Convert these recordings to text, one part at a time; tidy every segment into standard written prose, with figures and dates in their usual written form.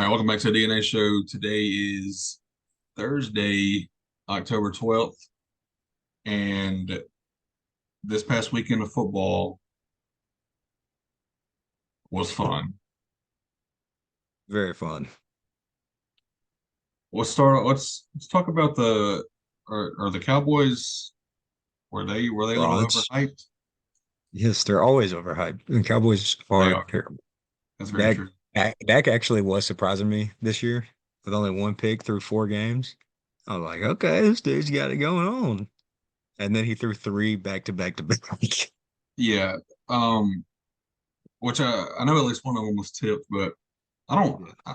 All right, welcome back to the DNA show. Today is Thursday, October 12th, and this past weekend of football was fun. Very fun. Let's talk about are the Cowboys were they a little Frauds. overhyped? Yes, they're always overhyped. And Cowboys They are are. terrible. That's very Dak, true. Dak actually was surprising me this year with only one pick through 4 games. I was like, okay, this dude's got it going on. And then he threw three back to back to back. Yeah. Um, which I know at least one of them was tipped, but I don't Yeah.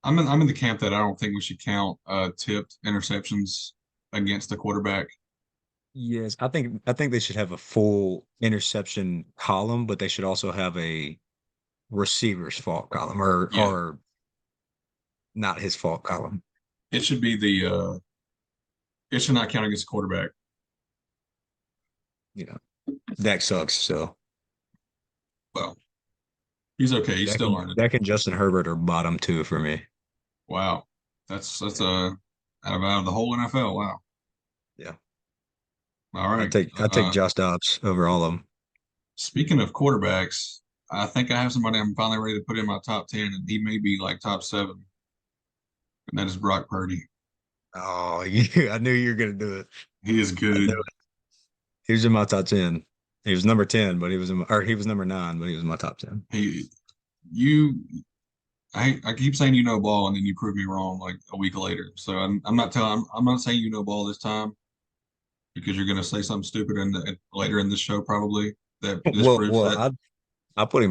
I'm in the camp that I don't think we should count tipped interceptions against the quarterback. Yes, I think they should have a full interception column, but they should also have a receiver's fault column or Yeah. or not his fault column. It should be it should not count against the quarterback. You know, Dak sucks, so Well, he's okay. He's Dak still and learning. Dak and Justin Herbert are bottom two for me. Wow. That's Yeah. out of the whole NFL. Wow. Yeah. All I right. take I take Josh Dobbs over all of them. Speaking of quarterbacks, I think I have somebody I'm finally ready to put in my top 10, and he may be like top seven, and that is Brock Purdy. Oh, I knew you were gonna do it. He is I knew good. it. He was in my top 10. He was number 10, but he was number 9, but he was in my top 10. He you I keep saying you know ball, and then you prove me wrong like a week later. So I'm not saying you know ball this time because you're going to say something stupid later in this show probably that Well, disproves well, that. I put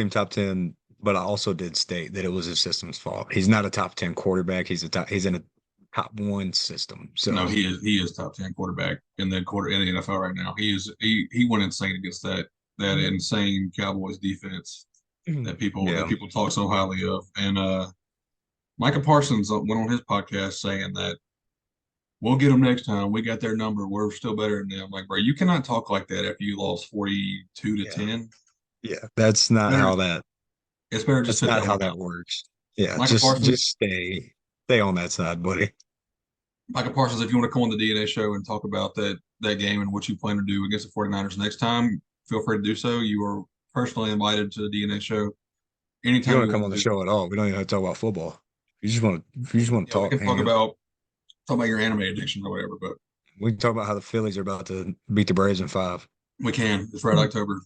him top 10, but I also did state that it was his system's fault. He's not a top 10 quarterback. He's in a top one system. No, So he is top 10 quarterback in the NFL right now. He went insane against that insane Cowboys defense that yeah. people talk so highly of. And Micah Parsons went on his podcast saying that we'll get them next time. We got their number. We're still better than them. Like, bro, you cannot talk like that after you lost 42 to Yeah. 10. Yeah. That's not Better how that it's better just that's sit the not how hell that down. works. Yeah, Micah just Parsons, stay on that side, buddy. Micah Parsons, if you want to come on the DNA show and talk about that game and what you plan to do against the 49ers next time, feel free to do so. You are personally invited to the DNA show If you anytime want you to come want on to the do. show at all, we don't even have to talk about football. If you just want to Yeah, we talk, can hang out. talk about your anime addiction or whatever, but We can talk about how the Phillies are about to beat the Braves in 5, we can. It's right October.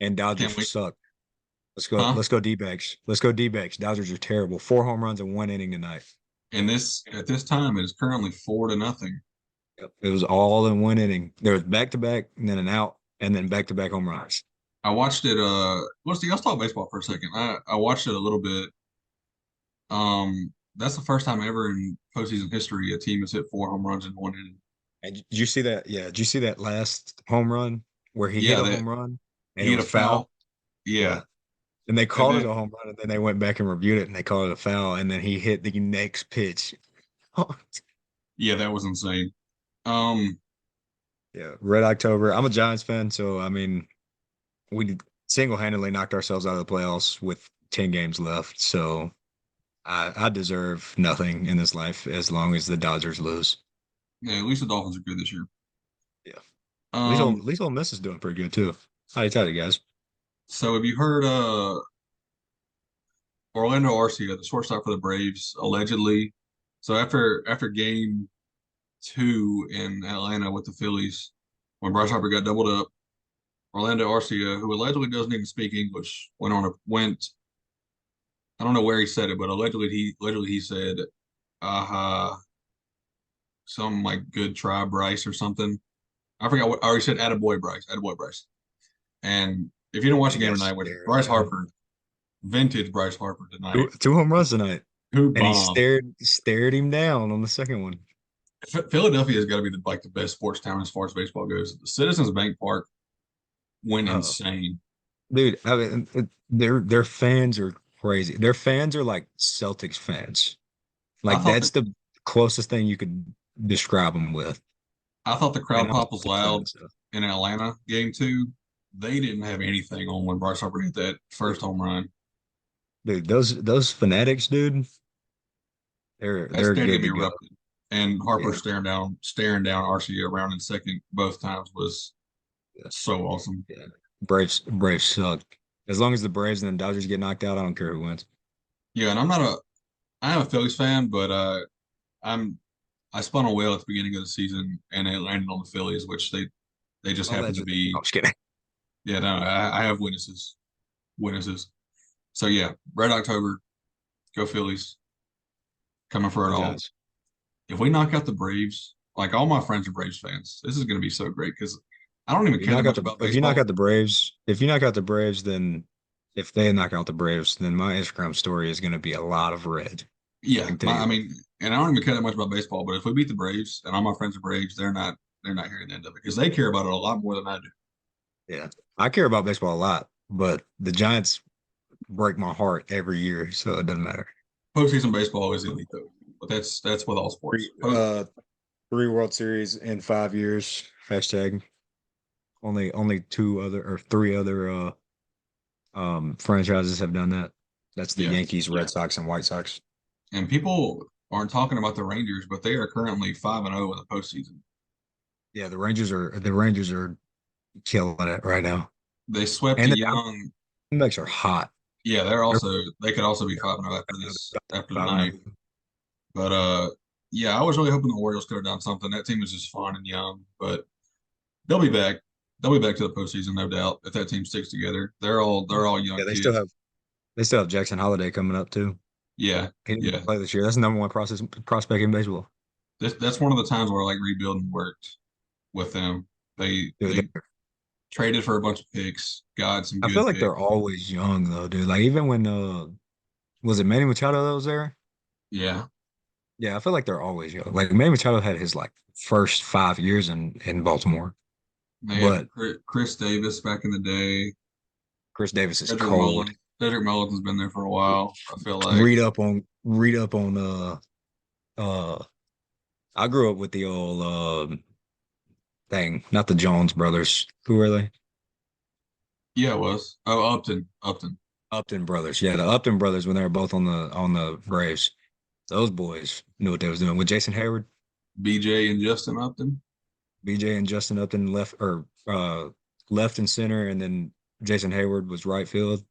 and Dodgers Can't wait. suck. Let's go. Huh? Let's go D-backs. Let's go D-backs. Dodgers are terrible. 4 home runs in 1 inning tonight. And this at this time it is currently 4-0. Yep. It was all in 1 inning. There was back to back, and then an out, and then back to back home runs. I watched it let's talk baseball for a second. I watched it a little bit. That's the first time ever in postseason history a team has hit 4 home runs in 1 inning. And did you see that? Yeah. Did you see that last home run where he hit Yeah, a that home run and he it hit a was foul? foul. Yeah. Yeah. And they And called it then a home run, and then they went back and reviewed it, and they called it a foul. And then he hit the next pitch. yeah, that was insane. Um, Yeah, Red October. I'm a Giants fan, so I mean, we single-handedly knocked ourselves out of the playoffs with 10 games left. So I deserve nothing in this life as long as the Dodgers lose. yeah, at least the Dolphins are good this year. Yeah, Um, At least Ole Miss is doing pretty good too. How you tell you guys? so have you heard Orlando Arcia, the shortstop for the Braves, allegedly. So after game 2 in Atlanta with the Phillies, when Bryce Harper got doubled up, Orlando Arcia, who allegedly doesn't even speak English, went. I don't know where he said it, but allegedly he said, "Aha, some like good try, Bryce, or something." I forgot what. Or he said, attaboy, Bryce." And if you don't watch And the he game got tonight, with stared Bryce down. Harper, vintage Bryce Harper tonight, Two home runs tonight, who and he bombed. stared him down on the second one. Philadelphia has got to be the best sports town as far as baseball goes. The Citizens Bank Park went Oh, insane. dude, I mean, their fans are crazy. Their fans are like Celtics fans. I Like thought the that's the closest thing you could describe them with. I thought the And crowd I'm a pop was Celtics fan, loud so in Atlanta game 2. They didn't have anything on when Bryce Harper hit that first home run. Dude, those fanatics, dude, That they're good stadium to go. erupted, and Harper Yeah, staring down RCA around in second both times was yeah, so awesome. yeah. Braves suck. As long as the Braves and the Dodgers get knocked out, I don't care who wins. Yeah, and I am a Phillies fan, but I'm I spun a whale at the beginning of the season, and it landed on the Phillies, which they just happen to Allegedly. be. I'm just kidding. Yeah, no, I have witnesses. So yeah, Red October, go Phillies, coming for Go it all. Giants. If we knock out the Braves, like all my friends are Braves fans, this is going to be so great because I don't even You care that knock out much the about if you knock baseball. out the Braves, if you knock out the Braves, then if they knock out the Braves, then my Instagram story is going to be a lot of red. I Yeah, can tell I you that. mean, and I don't even care that much about baseball, but if we beat the Braves and all my friends are Braves, they're not hearing the end of it because they care about it a lot more than I do. Yeah, I care about baseball a lot, but the Giants break my heart every year, so it doesn't matter. Postseason baseball is elite though, but that's with all Three, sports. uh, 3 World Series in 5 years. Hashtag only two other or three other franchises have done that. That's the Yeah, Yankees, Red Sox, and White Sox. and people aren't talking about the Rangers, but they are currently 5-0 in the postseason. Yeah, the Rangers are killing it right now, They swept and the the Young. Diamondbacks are hot. Yeah, They're they could also be 5-0 after five and tonight. zero. But yeah, I was really hoping the Orioles could have done something. That team was just fun and young, but they'll be back. They'll be back to the postseason, no doubt, if that team sticks together. They're all young Yeah, kids. they still have Jackson Holiday coming up too. Yeah, He didn't even yeah. play this year. That's the number one prospect in baseball. That's one of the times where like rebuilding worked with them. Dude, They traded for a bunch of picks, got some I feel good like they're picks. always young though, dude. Like even when was it Manny Machado that was there? Yeah, Yeah, I feel like they're always young. Like Manny Machado had his like first 5 years in Baltimore, they had but Chris Davis back in the day. Chris Davis is Cedric cold. Mullins. Cedric Mullins has been there for a while. I feel like. Read up on uh I grew up with the old thing, not the Jones brothers. Who are they? Yeah, it was. Oh, Upton. Upton brothers. Yeah, the Upton brothers when they were both on the Braves. Those boys knew what they was doing with Jason Hayward, BJ and Justin Upton. BJ and Justin Upton left and center, and then Jason Hayward was right field.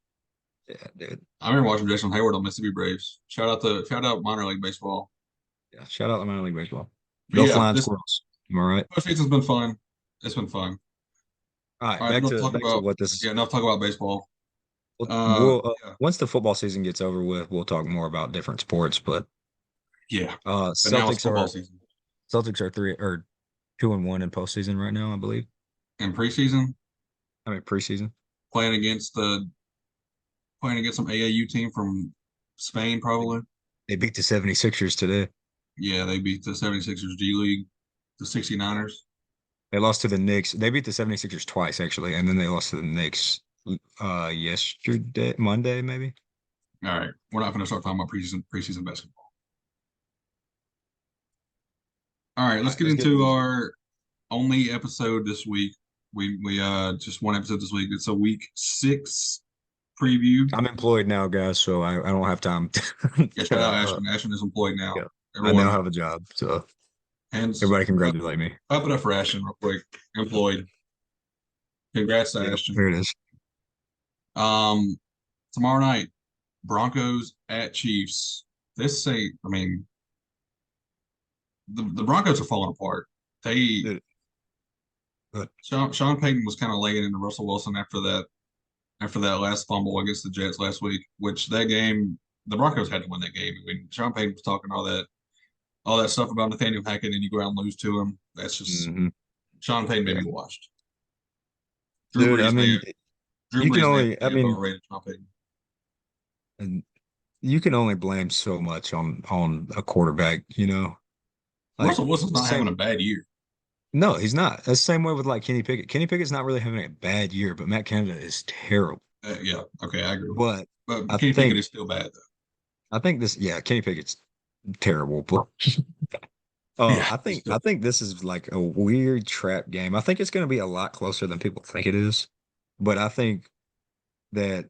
Yeah, dude. I remember watching Jason Hayward on Mississippi Braves. Shout out minor league baseball. Yeah, shout out to minor league baseball. But Go yeah, flying this squirrels. Am I right? postseason's been fun. It's been fun. All right, All right, back enough to talk back to about what this is. yeah, enough talk about baseball. Yeah, Once the football season gets over with, we'll talk more about different sports. But yeah. uh, But now it's Celtics football are season. Celtics are 2-1 in postseason right now, I believe. In preseason, I mean preseason. playing against the playing against some AAU team from Spain, probably. They beat the 76ers today. Yeah, they beat the 76ers G League, the 69ers. They lost to the Knicks. They beat the 76ers twice actually, and then they lost to the Knicks yesterday, Monday maybe. All right, we're not going to start talking about preseason basketball. All right, All let's right, get let's get to into this. our only episode this week. We just one episode this week. It's a week 6 preview. I'm employed now, guys, so I don't have time Yeah, to shout out Ashton. Ashton is employed yeah. now. I now Everyone, have a job, so hands everybody clap, congratulate me. clap it up for Ashton real quick. Employed. Congrats to Yep, Ashton. there it is. Um, tomorrow night, Broncos at Chiefs. I mean, the Broncos are falling apart. They Dude, but Sean Payton was kind of laying into Russell Wilson after that last fumble against the Jets last week, which that game the Broncos had to win that game. I mean, Sean Payton was talking all that stuff about Nathaniel Hackett, and you go out and lose to him. That's just mhm, Sean Payton may yeah, be washed. Drew dude. I Brees may mean, have Drew you can Brees may only, I have mean, overrated Sean Payton. and you can only blame so much on a quarterback. Like Russell Wilson's not having same. a bad year. No, he's not. That's the same way with like Kenny Pickett. Kenny Pickett's not really having a bad year, but Matt Canada is terrible. Yeah, okay, I agree with that. But But I Kenny Pickett think is still bad though. yeah, Kenny Pickett's terrible. But Yeah, I he's think still I think this is like a weird trap game. I think it's going to be a lot closer than people think it is. But I think that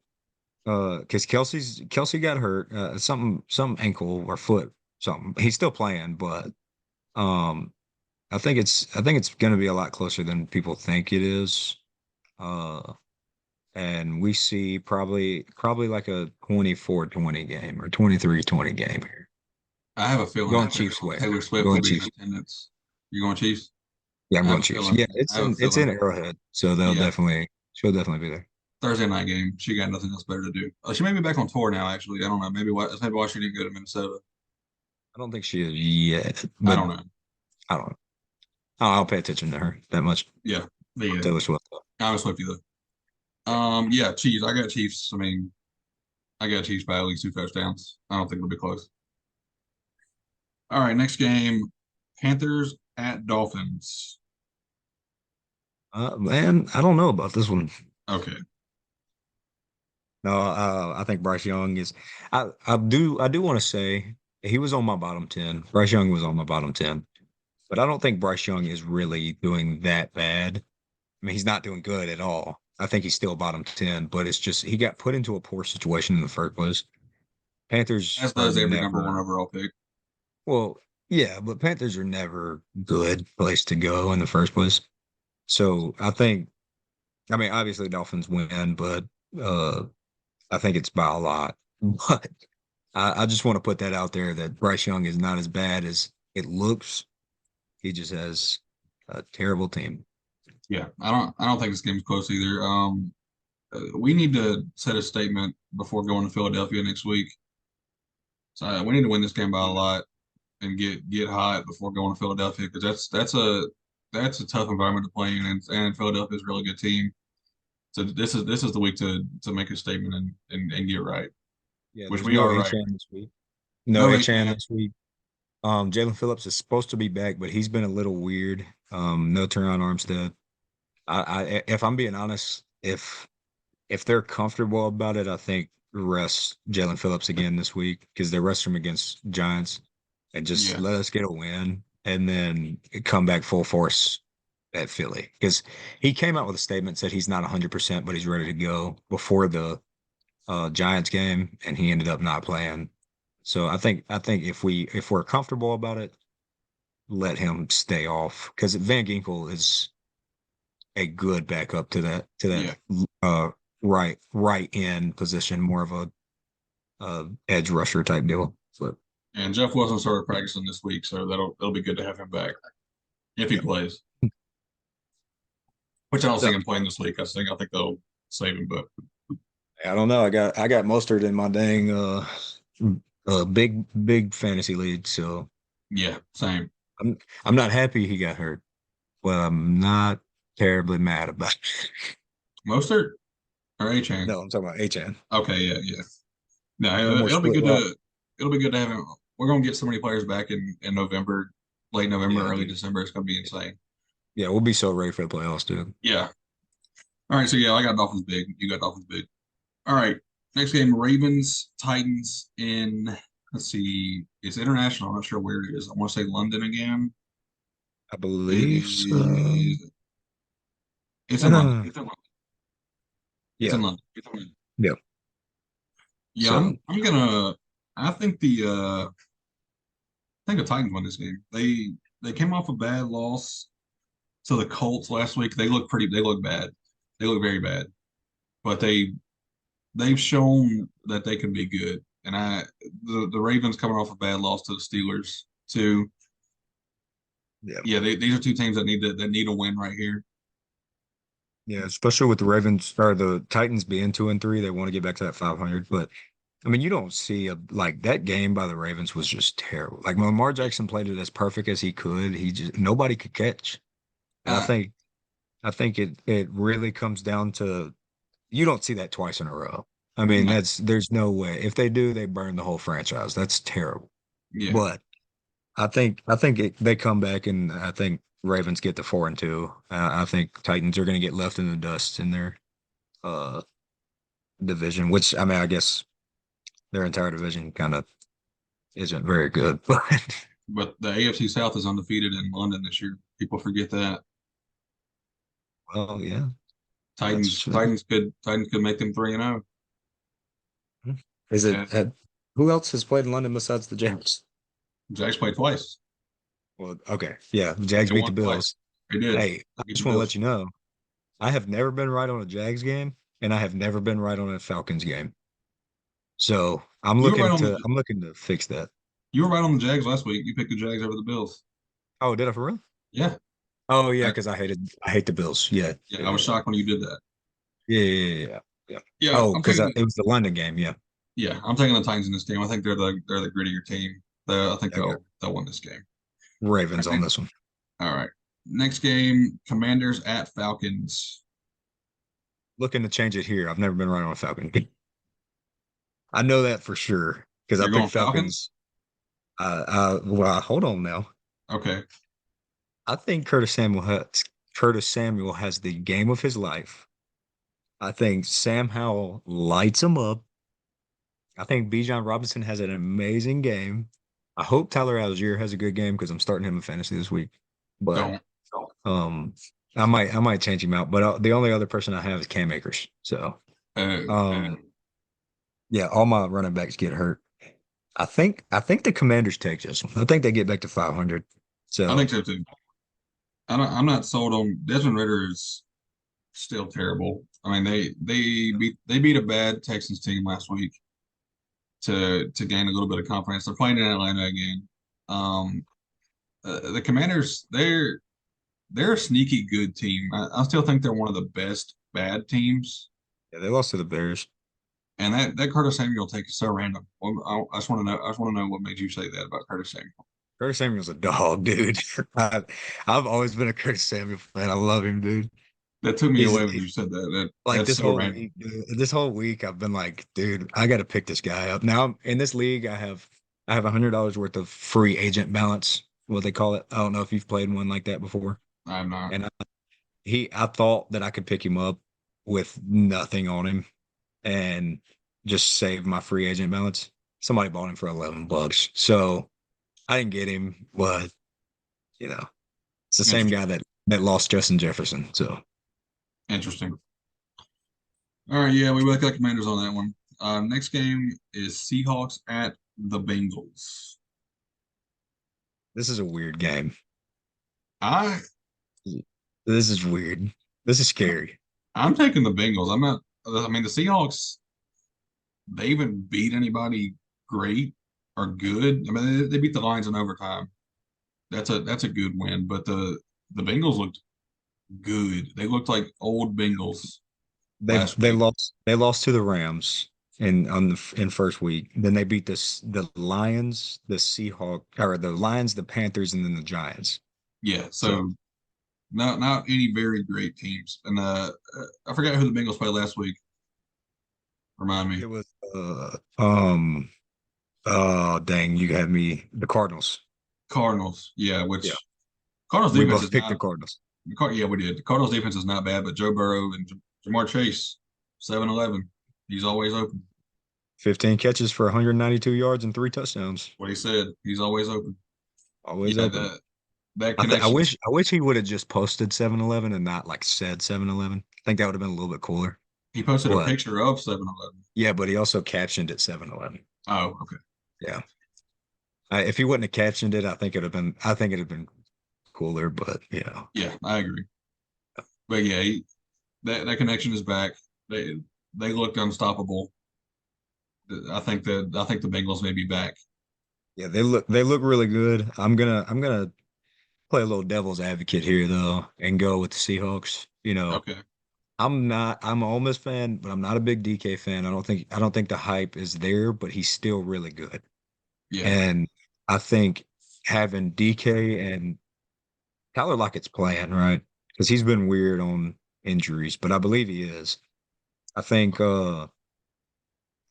Because Kelsey got hurt, some ankle or foot, something. He's still playing, but um, I think it's going to be a lot closer than people think it is. Uh, and we see probably like a 24-20 game or 23-20 game here. I have a feeling Going that Chiefs way. Taylor Swift will Going be in Chiefs. attendance. You going Chiefs? Yeah, I'm I have going a Chiefs. feeling. Yeah, I have a it's in feeling. Arrowhead, so Yeah, she'll definitely be there. Thursday night game. She got nothing else better to do. She may be back on tour now. Actually, I don't know. Maybe why she didn't go to Minnesota. I don't think she is yet, I but don't know. I don't know. I don't pay attention to her that much. Yeah, me either. Taylor Swift, though. I was with you though. Yeah, Chiefs. I got Chiefs. I mean, I got Chiefs by at least 2 touchdowns. I don't think it'll be close. All right, next game, Panthers at Dolphins. Man, I don't know about this one. Okay. No, I think Bryce Young is. I do want to say he was on my bottom 10. Bryce Young was on my bottom 10, but I don't think Bryce Young is really doing that bad. I mean, he's not doing good at all. I think he's still bottom 10, but it's just he got put into a poor situation in the first place. Panthers As are does every number one never, overall pick. well, yeah, but Panthers are never good place to go in the first place. So I mean, obviously Dolphins win, but uh, I think it's by a lot. But I just want to put that out there that Bryce Young is not as bad as it looks. He just has a terrible team. Yeah, I don't think this game's close either. We need to set a statement before going to Philadelphia next week. So we need to win this game by a lot and get hot before going to Philadelphia because that's a tough environment to play in, and Philadelphia is a really good team. So this is the week to make a statement and get right, Yeah, which there's we no are right. H-Chan this week. No No H-Chan H-man. this week. Jalen Phillips is supposed to be back, but he's been a little weird. No Teron Armstead. If I'm being honest, if they're comfortable about it, I think rest Jalen Phillips again this week because they rest him against Giants and just Yeah, let us get a win and then come back full force at Philly because he came out with a statement said he's not 100%, but he's ready to go before the Giants game, and he ended up not playing. So I think if we're comfortable about it, let him stay off because Van Ginkel is a good backup to that yeah. uh right end position, more of a edge rusher type deal. But And Jeff Wilson started practicing this week, so it'll be good to have him back if he yeah, plays. Which I don't see so him playing this week. I think they'll save him, but I don't know. I got Mostert in my dang big fantasy league, so yeah, same. I'm not happy he got hurt, but I'm not terribly mad about it. Mostert or A-Chain? No, I'm talking about Achan. Okay, yeah, yeah. No, No more it'll be split good rock. to have him. We're gonna get so many players back in November, late November, Yeah, early dude. December. It's gonna be insane. Yeah, we'll be so ready for the playoffs, dude. Yeah. All right, so yeah, I got Dolphins big. You got Dolphins big. All right. Next game, Ravens, Titans in let's see, it's international. I'm not sure where it is. I want to say London again. I It believe so. is it's in London. Uh, It's yeah, in London. yeah. Yeah, So I'm gonna I think the Titans won this game. They came off a bad loss to the Colts last week. They look bad. They look very bad. But they've shown that they can be good. And the Ravens coming off a bad loss to the Steelers too. yeah, Yeah, these are two teams that need a win right here. yeah. Especially with the Ravens or the Titans being 2-3, they want to get back to that 500. But I mean, you don't see like that game by the Ravens was just terrible. Like Lamar Yeah. Jackson played it as perfect as he could. He just nobody could catch. And I Uh, think I think it really comes down to you don't see that twice in a row. I mean, no, there's no way. If they do, they burn the whole franchise. That's terrible. yeah. But they come back, and I think Ravens get to 4-2. I think Titans are going to get left in the dust in their uh division, which I mean, I guess their entire division kind of isn't very good, but But the AFC South is undefeated in London this year. People forget that. well, yeah, Titans that's Titans could Titans could make them 3-0. Is Yeah, it who else has played in London besides the Jags? Jags played twice. Well, okay. Yeah, the Jags They beat the won twice. Bills. They did. Hey, I They beat the just want to Bills. let you know, I have never been right on a Jags game, and I have never been right on a Falcons game. So You were right on the I'm looking to fix that. you were right on the Jags last week. You picked the Jags over the Bills. Oh, did I for real? Yeah. Oh yeah, I, because I hate the Bills. Yeah. yeah, Yeah, I was yeah, shocked when you did that. yeah, yeah, yeah, yeah. Yeah. Yeah, Oh, because it was the London game. Yeah. I'm taking the Titans in this game. I think they're the grittier team. I think Okay. they'll win this game. Ravens on this one. All right. Next game, Commanders at Falcons. Looking to change it here. I've never been right on a Falcon. I know that for sure because I You're picked going Falcons? Falcons. Well, hold on now. Okay. I think Curtis Samuel has the game of his life. I think Sam Howell lights him up. I think Bijan Robinson has an amazing game. I hope Tyler Algier has a good game because I'm starting him in fantasy this week. But Don't. um, I might change him out. But the only other person I have is Cam Akers. So Uh, yeah, all my running backs get hurt. I think the Commanders take this one. I think they get back to 500. I think So so too. I'm not sold on Desmond Ritter is still terrible. I mean, they beat a bad Texans team last week to gain a little bit of confidence. They're playing in Atlanta again. Um, the Commanders, they're a sneaky good team. I still think they're one of the best bad teams. yeah, they lost to the Bears. And that Curtis Samuel take is so random. Well, I just want to know. I just want to know what made you say that about Curtis Samuel. Curtis Samuel's a dog, dude. I, I've always been a Curtis Samuel fan. I love him, dude. That took me He's away when you said that. like That's this so whole random. week, dude, this whole week I've been like, dude, I got to pick this guy up. Now in this league, I have $100 worth of free agent balance, what they call it. I don't know if you've played one like that before. I'm not. And I thought that I could pick him up with nothing on him and just save my free agent balance. Somebody bought him for $11. So I didn't get him, but you know, it's the same Interesting. guy that lost Justin Jefferson. So Interesting. All right. Yeah, we both got Commanders on that one. Next game is Seahawks at the Bengals. this is a weird game. I This is weird. This is scary. I'm taking the Bengals. I'm not. I mean, the Seahawks. They even beat anybody great or good. I mean, they beat the Lions in overtime. That's a good win. But the Bengals looked good. They looked like old Bengals last week. They lost to the Rams in first week. Then they beat the Lions, the Seahawks, or the Lions, the Panthers, and then the Giants. Yeah. So So not any very great teams. And I forgot who the Bengals played last week. Remind me. it was oh dang, you had me the Cardinals. Cardinals. Yeah. Yeah. Which Cardinals We defense both is picked the not. Cardinals. Yeah, we did. The Cardinals defense is not bad, but Joe Burrow and Jamar Chase, 7-11. He's always open. 15 catches for 192 yards and 3 touchdowns. What he said. He's always open. Always Yeah, open. that I connection. wish he would have just posted 7-Eleven and not like said 7-Eleven. I think that would have been a little bit cooler. He posted a But picture of 7-Eleven. yeah, but he also captioned it 7-Eleven. Oh, okay. Yeah. If he wouldn't have captioned it, I think it'd have been cooler, but you know. Yeah, I agree. But yeah, that connection is back. They looked unstoppable. I think the Bengals may be back. Yeah, they look really good. I'm gonna play a little devil's advocate here though and go with the Seahawks. You know, Okay. I'm an Ole Miss fan, but I'm not a big DK fan. I don't think the hype is there, but he's still really good. Yeah. And I think having DK and Tyler Lockett's playing, right? Because he's been weird on injuries, but I believe he is. I think uh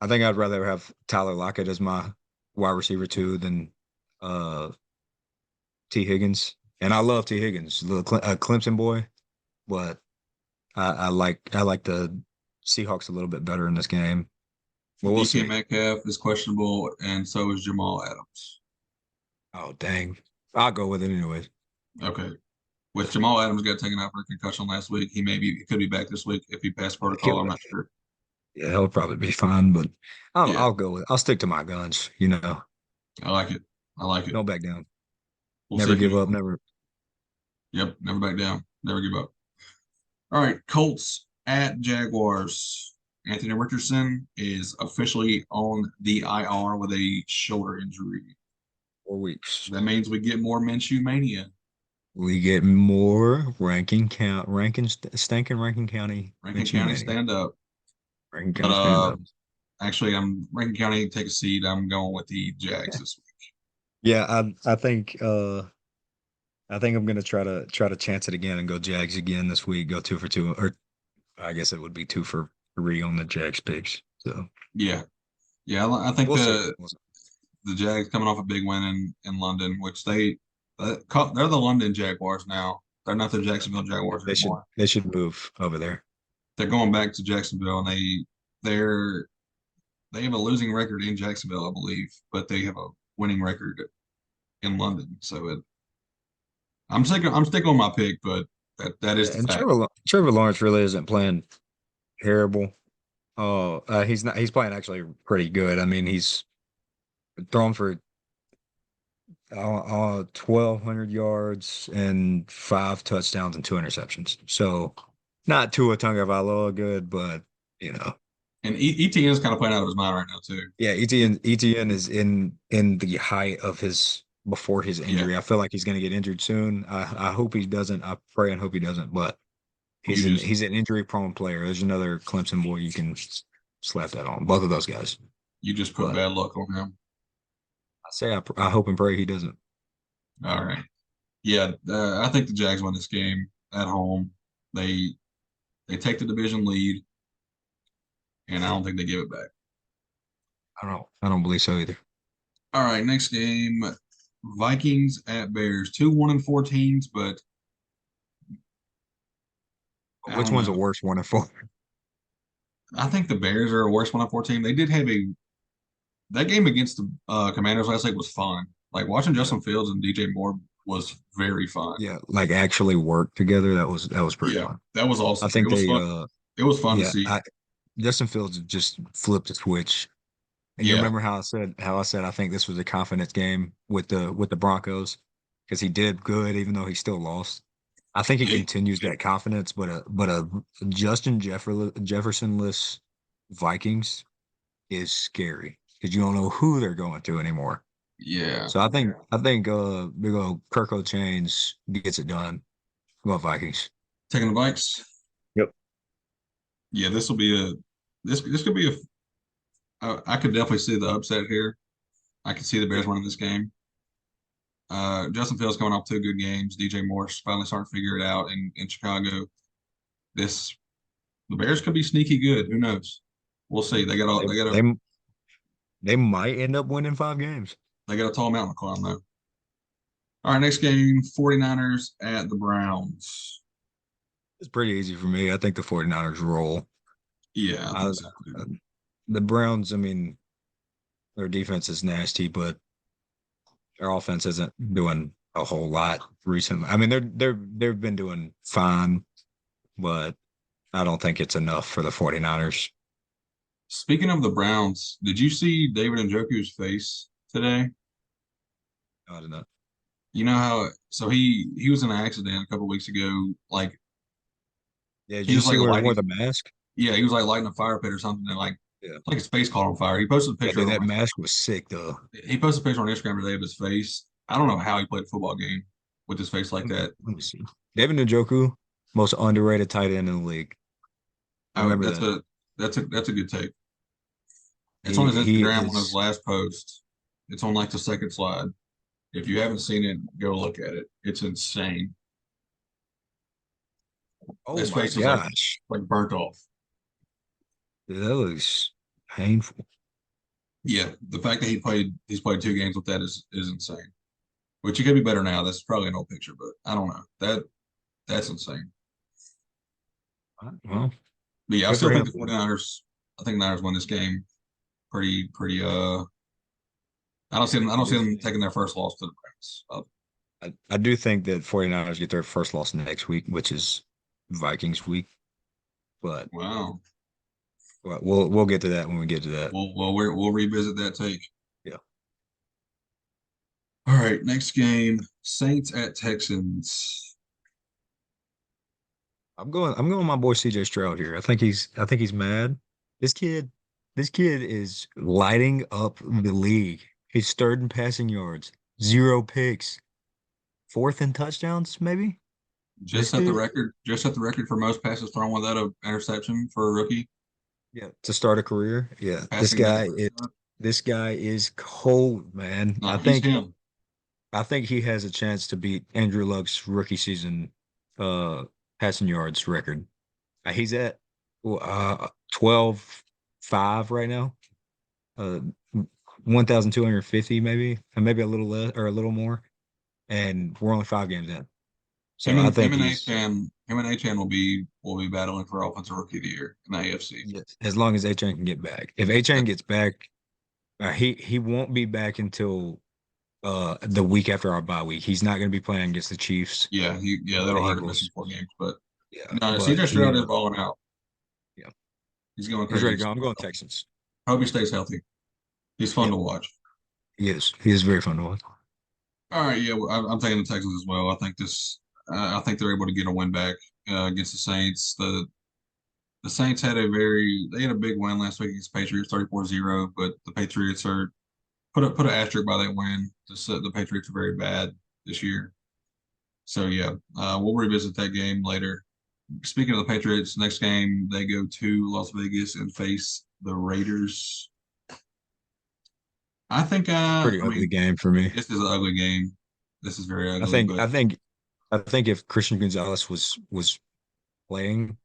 I think I'd rather have Tyler Lockett as my wide receiver too than uh T. Higgins. And I love T. Higgins, Clemson boy, but I like the Seahawks a little bit better in this game. Well, we'll DK see. Metcalf is questionable, and so is Jamal Adams. Oh dang. I'll go with it anyway. Okay. With Jamal Adams got taken out for a concussion last week, he could be back this week if he passed protocol. I'm not sure. Yeah, he'll probably be fine, but Yeah, I'll stick to my guns, you know. I like it. I like it. Don't back down. We'll see Never if give he. up, never. Yep, never back down. Never give up. All right, Colts at Jaguars. Anthony Richardson is officially on the IR with a shoulder injury. 4 weeks. That means we get more Minshew mania. We get more Rankin County Rankin Minshew County, Mania. stand up. Rankin But County stand up. actually, I'm Rankin County take a seat. I'm going with the Jags this week. Yeah, I think I'm gonna try to chance it again and go Jags again this week. Go 2 for 2, or I guess it would be 2 for 3 on the Jags picks. So Yeah, yeah. I think we'll see. We'll see. the Jags coming off a big win in London, which they're the London Jaguars now. They're not the Jacksonville Jaguars anymore. They should move over there. They're going back to Jacksonville, and they're they have a losing record in Jacksonville, I believe, but they have a winning record in London. So I'm sticking on my pick, but that is Yeah, the and fact. Trevor Lawrence really isn't playing terrible. Oh, he's not. He's playing actually pretty good. I mean, he's thrown for 1,200 yards and 5 touchdowns and 2 interceptions. So not Tua Tagovailoa good, but you know, And ETN is kind of playing out of his mind right now too. yeah, ETN is in the height of his before his Yeah, injury. I feel like he's going to get injured soon. I hope he doesn't. I pray and hope he doesn't. But you just he's an injury prone player. There's another Clemson boy you can slap that on. Both of those guys. you just put But bad luck on him. I hope and pray he doesn't. All right. Yeah, I think the Jags win this game at home. They take the division lead, and I don't think they give it back. I don't believe so either. All right, next game, Vikings at Bears. Two 1-4 teams, but I Which don't one's the know. worst 1-4? I think the Bears are a worse 1-4 team. They did have that game against the Commanders last week was fun. Like watching Yeah. Justin Fields and DJ Moore was very fun. Yeah, like actually work together. That was pretty Yeah, fun. that was I awesome. It think was they fun. It was fun to yeah, see. Justin Fields just flipped a switch. And you Yeah, remember how I said I think this was a confidence game with the Broncos because he did good even though he still lost. I think it yeah, continues that confidence, but a Jeffersonless Vikings is scary because you don't know who they're going to anymore. yeah. So I think big old Kirko Chains gets it done. Well, Vikings. Taking the Vikes. Yep. Yeah, this will be a this could be a. I could definitely see the upset here. I could see the Bears Yeah. winning this game. Justin Fields coming off two good games. DJ Moore's finally starting to figure it out in Chicago. This the Bears could be sneaky good. Who knows? We'll see. They they they might end up winning 5 games. They got a tall mountain to climb though. All right, next game, 49ers at the Browns. It's pretty easy for me. I think the 49ers roll. Yeah, I I, think so too. the Browns, I mean, their defense is nasty, but their offense isn't doing a whole lot recently. I mean, they've been doing fine, but I don't think it's enough for the 49ers. Speaking of the Browns, did you see David Njoku's face today? I don't know. You know how so he was in an accident a couple weeks ago. Like Yeah, did he you was see like where he wore lighting, the mask? yeah, he was like lighting a fire pit or something, and Yeah. like his face caught on fire. He posted a Yeah, picture dude, on that mask was sick though. he posted a picture on Instagram today of his face. I don't know how he played a football game with his face like Let me, that. let me see. David Njoku, most underrated tight end in the league. Oh, Remember that. that's a good take. It's on his He Instagram on his is. last post. It's on like the second slide. If you haven't seen it, go look at it. It's insane. Oh His my face is gosh, like burnt off. dude, that looks painful. Yeah, the fact that he's played two games with that is insane. Which he could be better now. That's probably an old picture, but I don't know. That's insane. Well, But yeah, I good still for think him. the 49ers, I think the Niners win this game pretty I don't see them taking their first loss to the Browns. I do think that 49ers get their first loss next week, which is Vikings week. But Wow. Well, we'll get to that when we get to that. We'll revisit that take. Yeah. All right, next game, Saints at Texans. I'm going with my boy CJ Stroud here. I think he's mad. This kid this kid is lighting up the league. He's third in passing yards, zero picks, fourth in touchdowns, maybe. Just This set the kid, record. Just set the record for most passes thrown without an interception for a rookie. yeah, to start a career. Yeah, Passing that record up. this guy is cold, man. No, he's him. I think he has a chance to beat Andrew Luck's rookie season uh passing yards record. He's at 12.5 right now. Uh 1,250 maybe, and maybe a little less or a little more. And we're only 5 games in. So I Him think and he's Achan, him and Achan will be battling for offensive rookie of the year in the AFC. yes, as long as A-Chain can get back. If A-Chain gets back, he won't be back until the week after our bye week. He's not going to be playing against the Chiefs Yeah, or the that'll hurt him missing Eagles. 4 games. But Yeah, no, but CJ he Stroud is balling out. yeah, He's going he's ready crazy. to go. I'm going Texans. Hope he stays healthy. He's fun Yeah, to watch. he is. He is very fun to watch. All right, yeah, well, I'm taking the Texans as well. I think they're able to get a win back against the Saints. The Saints they had a big win last week against the Patriots, 34-0, but the Patriots are put an asterisk by that win. The Patriots are very bad this year. So yeah, we'll revisit that game later. Speaking of the Patriots, next game they go to Las Vegas and face the Raiders. Pretty I ugly mean, game for me. this is an ugly game. This is very I ugly, think but I think I think if Christian Gonzalez was playing,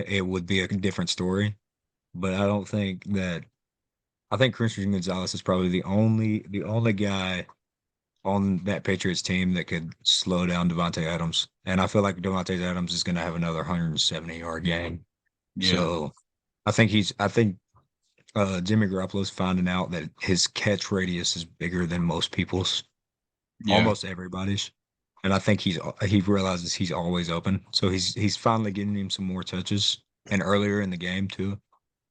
it would be a different story. But I don't think that I think Christian Gonzalez is probably the only guy on that Patriots team that could slow down Devontae Adams. And I feel like Devontae Adams is going to have another 170-yard game. yeah, So I think Jimmy Garoppolo's finding out that his catch radius is bigger than most people's, yeah, almost everybody's. And I think he realizes he's always open. So he's finally getting him some more touches and earlier in the game too.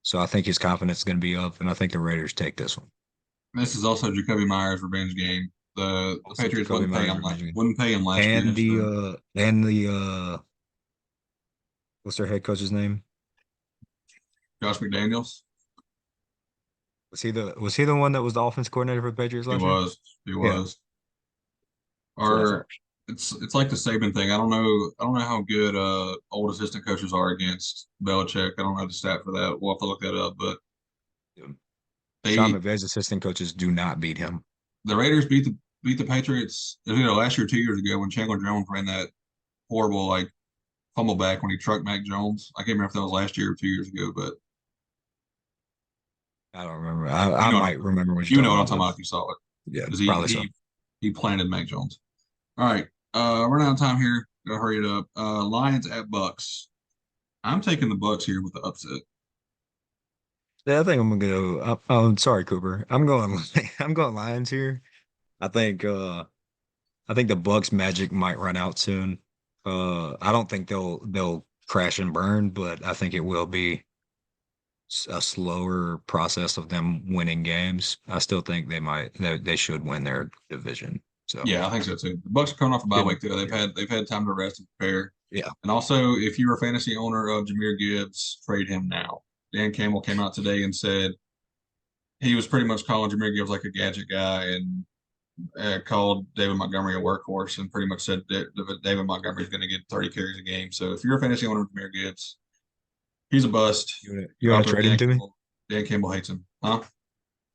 So I think his confidence is going to be up, and I think the Raiders take this one. this is also Jacoby Myers' revenge game. The Also, Patriots Jacoby Myers revenge game. wouldn't pay him last year, And so the what's their head coach's name? Josh McDaniels, Was he the one that was the offense coordinator for the Patriots he last year? was, he Yeah, was. that's what I thought. Or it's like the Saban thing. I don't know how good old assistant coaches are against Belichick. I don't know the stat for that. We'll have to look that up. But Yeah. Sean they McVay's assistant coaches do not beat him. the Raiders beat the Patriots. Last year, 2 years ago, when Chandler Jones ran that horrible like fumble back when he trucked Mac Jones. I can't remember if that was last year or 2 years ago, but I don't remember. I you know what might remember what you you're know talking what I'm about, talking though. about if you saw it Yeah, because probably so. he planted Mac Jones. All right, running out of time here. Gotta hurry it up. Lions at Bucks. I'm taking the Bucks here with the upset. Yeah, I think I'm gonna go. I'm sorry, Cooper. I'm going. I'm going Lions here. I think. I think the Bucks magic might run out soon. I don't think they'll crash and burn, but I think it will be a slower process of them winning games. I still think they should win their division. So Yeah, I think so too. The Bucks are coming off a bye week too. yeah, They've had time to rest and prepare. yeah. And also, if you're a fantasy owner of Jameer Gibbs, trade him now. Dan Campbell came out today and said he was pretty much calling Jameer Gibbs like a gadget guy and called David Montgomery a workhorse and pretty much said that David Montgomery is going to get 30 carries a game. So if you're a fantasy owner of Jameer Gibbs, he's a bust. You wanna Although trade him to me? Dan Campbell hates him, huh?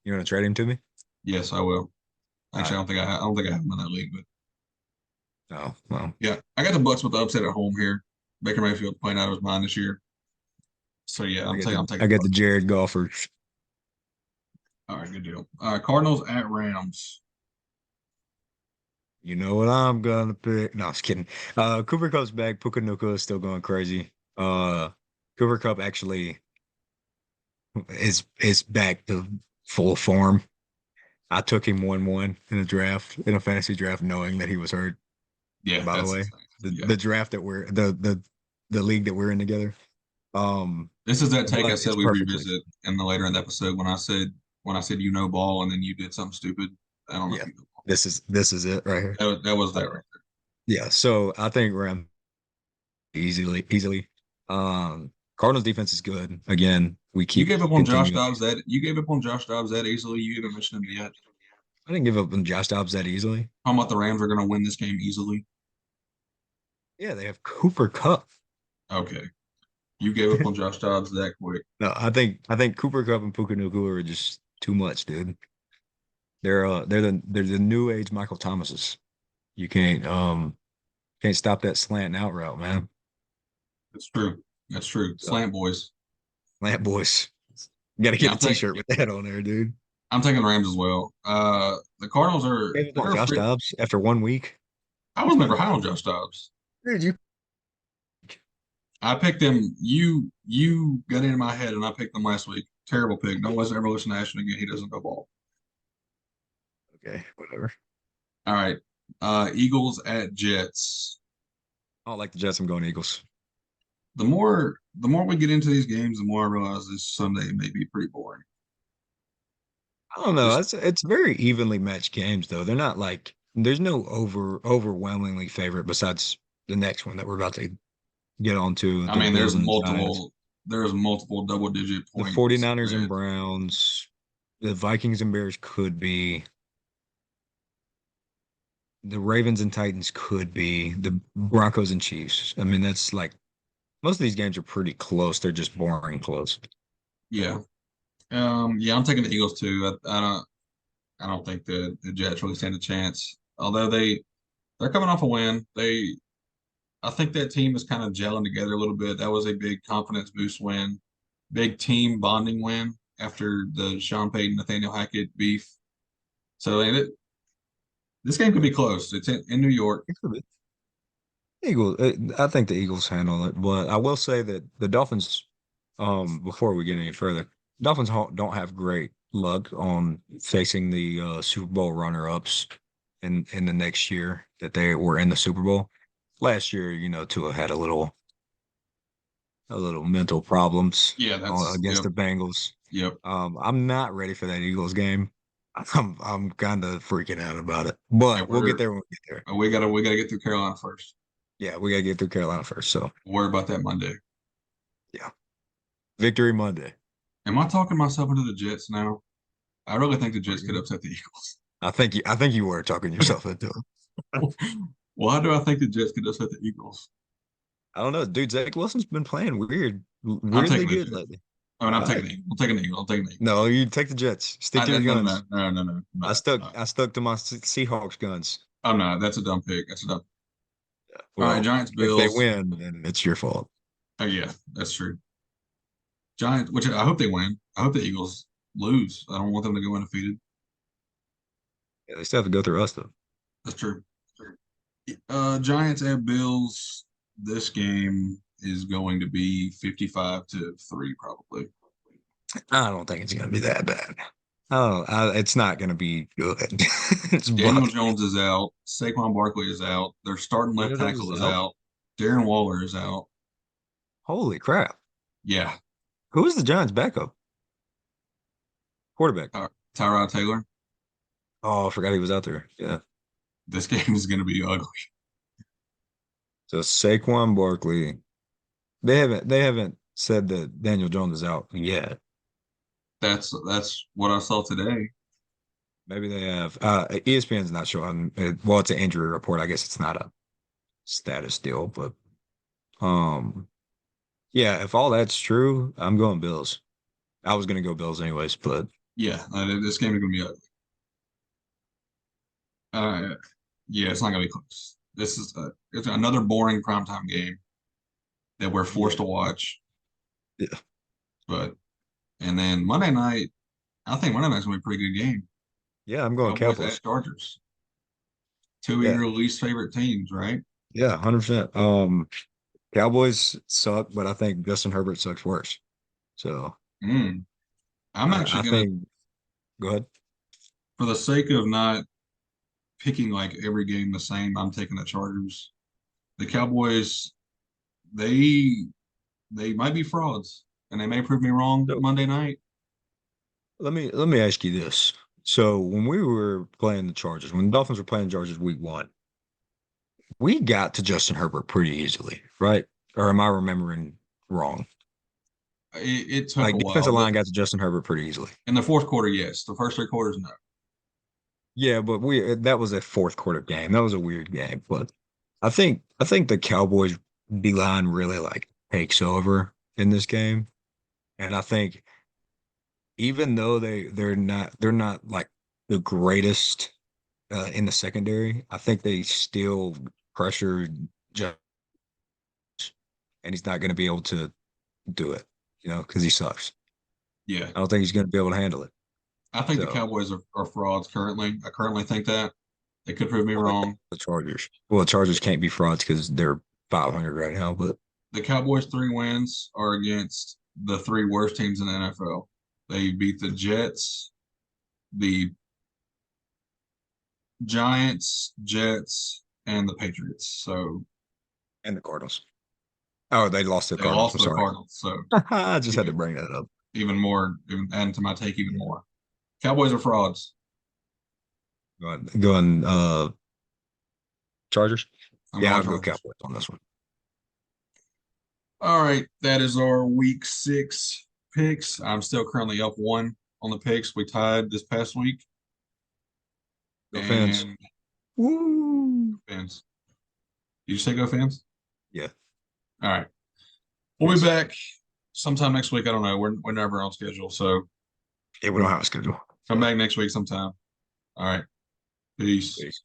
You wanna trade him to me? Yes, I will. All Actually, right. I don't think I have him in that league, but Oh well. yeah, I got the Bucks with the upset at home here. Baker Mayfield playing out of his mind this year. So yeah, I'm taking I the get the Bucks. Jared Goffers. All right, good deal. Cardinals at Rams. You know what I'm gonna pick? No, I was kidding. Cooper Cup's back. Puka Nacua is still going crazy. Cooper Cup actually is back to full form. I took him 1-1 in a draft, in a fantasy draft, knowing that he was hurt. Yeah, By the that's way, insane. the Yeah, the draft that we're the league that we're in together. Um, This is that take I but said it's we perfectly. revisit in the later in the episode when I said you know ball and then you did something stupid. I don't know if Yeah, you know ball. this is it right here. That was that Uh, right yeah, so I think Ram easily. Cardinals defense is good. Again, we You keep gave up on Josh continuing. Dobbs that easily. You didn't mention him yet. I didn't give up on Josh Dobbs that easily. Talking about the Rams are going to win this game easily. Yeah, they have Cooper Cup. Okay, you gave up on Josh Dobbs that quick. No, I think Cooper Cup and Puka Nacua are just too much, dude. They're the new age Michael Thomases. You can't stop that slant out route, man. That's true. That's true. So Slant boys. Slant boys. You gotta Yeah, get a t-shirt with that on there, dude. I'm taking the Rams as well. The Cardinals are Gave up on they're a Josh free. Dobbs after 1 week. I was never high on Josh Dobbs. Dude, you I picked him. You got into my head, and I picked him last week. Terrible pick. Don't ever listen to Ashton again. He doesn't go ball. okay, whatever. All right. Eagles at Jets. I don't like the Jets. I'm going Eagles. The more we get into these games, the more I realize this Sunday may be pretty boring. I don't know. Just It's very evenly matched games though. They're not like there's no overwhelmingly favorite besides the next one that we're about to get on to, I the mean, Bills and the Giants. there's multiple double digit The point 49ers and spreads. Browns, the Vikings and Bears could be, the Ravens and Titans could be, the Broncos and Chiefs. I mean, that's like most of these games are pretty close. They're just boring close. Yeah. Yeah, I'm taking the Eagles too. I don't think the Jets really stand a chance. Although they're coming off a win. I think that team is kind of gelling together a little bit. That was a big confidence boost win, big team bonding win after the Sean Payton Nathaniel Hackett beef. So and this game could be close. It's in New York. It could be. Eagles, I think the Eagles handle it, but I will say that the Dolphins, before we get any further, Dolphins don't have great luck on facing the Super Bowl runner-ups in the next year that they were in the Super Bowl. Last year, Tua had a little mental problems Yeah, that's against yep, the Bengals. yep. I'm not ready for that Eagles game. I'm kind of freaking out about it, Yeah, but we'll get there when we get there. we gotta get through Carolina first. Yeah, we gotta get through Carolina first. So We'll worry about that Monday. yeah, Victory Monday. Am I talking myself into the Jets now? I really think the Jets could upset the I think you were talking yourself into it. Eagles. Why do I think the Jets could upset the Eagles? I don't know, dude. Zach Wilson's been playing I'm weirdly taking the good Jets. lately. I mean, I'm All taking right. the Eagles. I'm taking the Eagles. I'm taking the Eagles. No, you take the Jets. Stick to your No, no, no, guns. no, no, no, I no, stuck. no. I stuck to my Seahawks guns. I'm not. That's a dumb pick. That's a dumb. All right, Well, Giants, if they Bills. win, then it's your fault. Oh yeah, that's true. Giants, which I hope they win. I hope the Eagles lose. I don't want them to go undefeated. Yeah, they still have to go through us though. That's true. Giants at Bills. This game is going to be 55-3, probably. I don't think it's gonna be that bad. Oh, it's not gonna be good. It's Daniel bugging me. Jones is out. Saquon Barkley is out. Their starting left Daniel Jones is tackle is out. out. Darren Waller is out. Holy crap! Yeah. Who is the Giants' backup quarterback? Tyrod Taylor. Oh, I forgot he was out there. Yeah. This game is going to be ugly. So Saquon Barkley. They haven't said that Daniel Jones is out yet. That's what I saw today. Maybe they have. ESPN's not showing. Well, it's an injury report. I guess it's not a status deal, but um, yeah. If all that's true, I'm going Bills. I was gonna go Bills anyways, but Yeah, this game is going to be ugly. Uh, yeah, it's not going to be close. It's another boring primetime game that we're yeah, forced to watch. yeah, But and then Monday night, I think Monday night's going to be a pretty good game. yeah. I'm going Cowboys Cowboys. at Chargers. Two of Yeah, your least favorite teams, right? yeah, 100%. Cowboys suck, but I think Justin Herbert sucks worse. So Mm. I'm I actually gonna, think go ahead. for the sake of not picking like every game the same, I'm taking the Chargers. The Cowboys, they they might be frauds. and they may prove me wrong So Monday night. let me ask you this. So when we were playing the Chargers, when the Dolphins were playing the Chargers week one, we got to Justin Herbert pretty easily, right? Or am I remembering wrong? It took a Like while, defensive but line got to Justin Herbert pretty easily. in the fourth quarter, yes. The first three quarters, no. Yeah, but we that was a fourth quarter game. That was a weird game, but I think the Cowboys D line really like takes over in this game, and I think even though they're not like the greatest in the secondary, I think they still pressure Josh, and he's not going to be able to do it, because he sucks. Yeah, I don't think he's going to be able to handle it. I think the So Cowboys are frauds currently. I currently think that they could prove me wrong. the Chargers, well, the Chargers can't be frauds because they're 500 right now, but The Cowboys' 3 wins are against the three worst teams in the NFL. They beat the Jets, the Giants, Jets, and the Patriots. So and the Cardinals. Oh, they lost to the they Cardinals. lost I'm to the sorry. Cardinals. So I just had to even bring that up. even more, even adding to my take even Yeah. more. Cowboys are frauds. Going Chargers. I'm Yeah, going I'll go Chargers. Cowboys on this one. All right, that is our week 6 picks. I'm still currently up 1 on the picks. We tied this past week, Go fans. and Woo. fans. Did you say go fans? Yeah. All right, we'll be Peace. back sometime next week. I don't know. We're never on schedule, so Yeah, we don't have a schedule. come back next week sometime. All right, peace. Peace.